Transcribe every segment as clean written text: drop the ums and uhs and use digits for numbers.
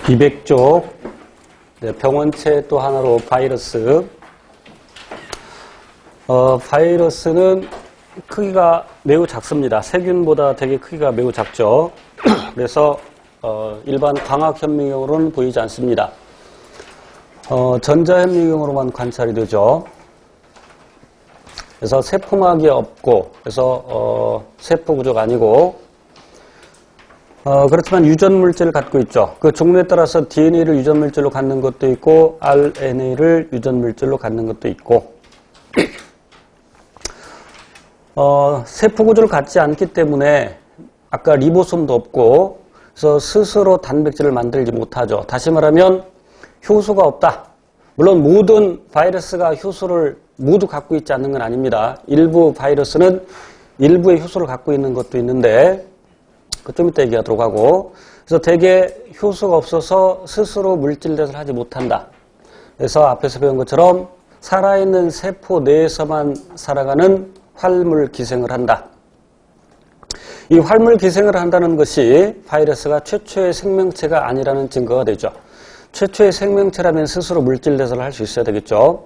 200쪽 병원체 또 하나로 바이러스. 바이러스는 크기가 매우 작습니다. 세균보다 되게 크기가 매우 작죠. 그래서 일반 광학현미경으로는 보이지 않습니다. 전자현미경으로만 관찰이 되죠. 그래서 세포막이 없고, 그래서 세포 구조가 아니고, 그렇지만 유전물질을 갖고 있죠. 그 종류에 따라서 DNA를 유전물질로 갖는 것도 있고, RNA를 유전물질로 갖는 것도 있고, 세포 구조를 갖지 않기 때문에 아까 리보솜도 없고, 그래서 스스로 단백질을 만들지 못하죠. 다시 말하면 효소가 없다. 물론 모든 바이러스가 효소를 모두 갖고 있지 않는 건 아닙니다. 일부 바이러스는 일부의 효소를 갖고 있는 것도 있는데 좀 이따 얘기하도록 하고, 그래서 대개 효소가 없어서 스스로 물질 대사를 하지 못한다. 그래서 앞에서 배운 것처럼 살아있는 세포 내에서만 살아가는 활물 기생을 한다. 이 활물 기생을 한다는 것이 바이러스가 최초의 생명체가 아니라는 증거가 되죠. 최초의 생명체라면 스스로 물질 대사를 할 수 있어야 되겠죠.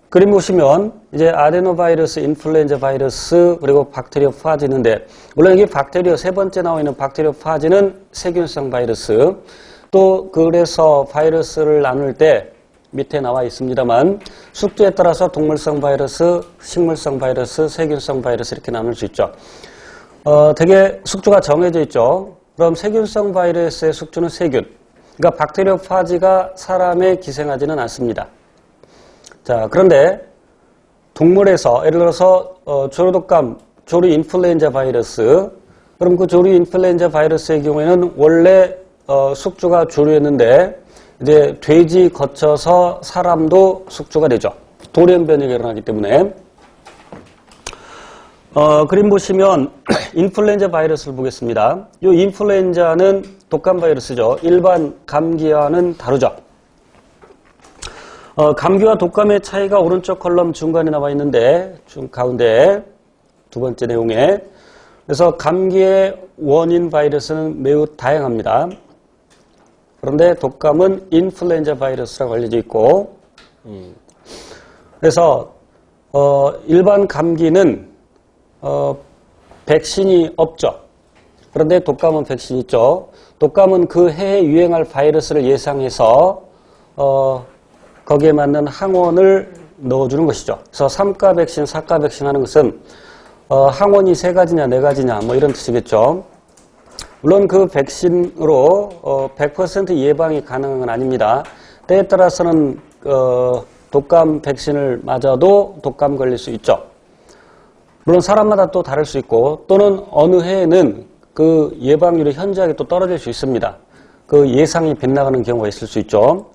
그림 보시면 이제 아데노바이러스, 인플루엔자 바이러스, 그리고 박테리오파지 있는데, 물론 이게 박테리오 세 번째 나와 있는 박테리오파지는 세균성 바이러스. 또 그래서 바이러스를 나눌 때 밑에 나와 있습니다만 숙주에 따라서 동물성 바이러스, 식물성 바이러스, 세균성 바이러스 이렇게 나눌 수 있죠. 되게 숙주가 정해져 있죠. 그럼 세균성 바이러스의 숙주는 세균. 그러니까 박테리오파지가 사람에 기생하지는 않습니다. 자, 그런데 동물에서 예를 들어서 조류독감, 조류 인플루엔자 바이러스, 그럼 그 조류 인플루엔자 바이러스의 경우에는 원래 숙주가 조류였는데 이제 돼지 거쳐서 사람도 숙주가 되죠. 돌연 변이가 일어나기 때문에. 그림 보시면 인플루엔자 바이러스를 보겠습니다. 이 인플루엔자는 독감 바이러스죠. 일반 감기와는 다르죠. 감기와 독감의 차이가 오른쪽 컬럼 중간에 나와 있는데 가운데 두 번째 내용에, 그래서 감기의 원인 바이러스는 매우 다양합니다. 그런데 독감은 인플루엔자 바이러스라고 알려져 있고, 그래서 일반 감기는 백신이 없죠. 그런데 독감은 백신이 있죠. 독감은 그 해에 유행할 바이러스를 예상해서 거기에 맞는 항원을 넣어주는 것이죠. 그래서 3가 백신, 4가 백신 하는 것은 항원이 3가지냐 4가지냐 뭐 이런 뜻이겠죠. 물론 그 백신으로 100% 예방이 가능한 건 아닙니다. 때에 따라서는 독감 백신을 맞아도 독감 걸릴 수 있죠. 물론 사람마다 또 다를 수 있고, 또는 어느 해에는 그 예방률이 현저하게 또 떨어질 수 있습니다. 그 예상이 빗나가는 경우가 있을 수 있죠.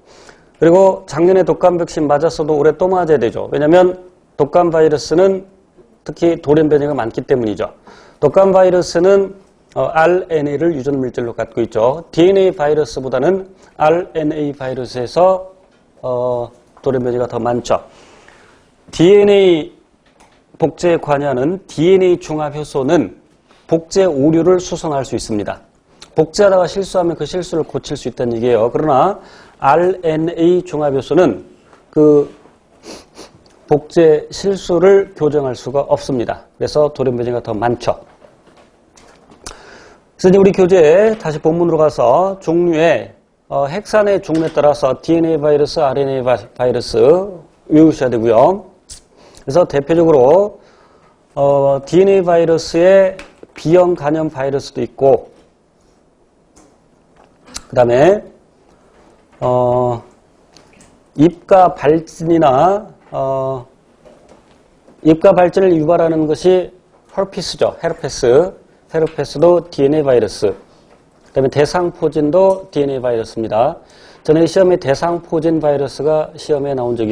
그리고 작년에 독감 백신 맞았어도 올해 또 맞아야 되죠. 왜냐하면 독감 바이러스는 특히 돌연 변이가 많기 때문이죠. 독감 바이러스는 RNA를 유전물질로 갖고 있죠. DNA 바이러스보다는 RNA 바이러스에서 돌연 변이가 더 많죠. DNA 복제에 관여하는 DNA 중합 효소는 복제 오류를 수선할 수 있습니다. 복제하다가 실수하면 그 실수를 고칠 수 있다는 얘기예요. 그러나 RNA 중합 효소는 그 복제 실수를 교정할 수가 없습니다. 그래서 돌연 변이가 더 많죠. 그래서 이제 우리 교재에 다시 본문으로 가서 종류의 핵산의 종류에 따라서 DNA 바이러스, RNA 바이러스 외우셔야 되고요. 그래서 대표적으로 DNA 바이러스의 B형 간염 바이러스도 있고, 그 다음에 입가 발진이나 입가 발진을 유발하는 것이 herpes죠. 헤르페스도 DNA 바이러스. 그 다음에 대상포진도 DNA 바이러스입니다. 전에 시험에 대상포진 바이러스가 시험에 나온 적이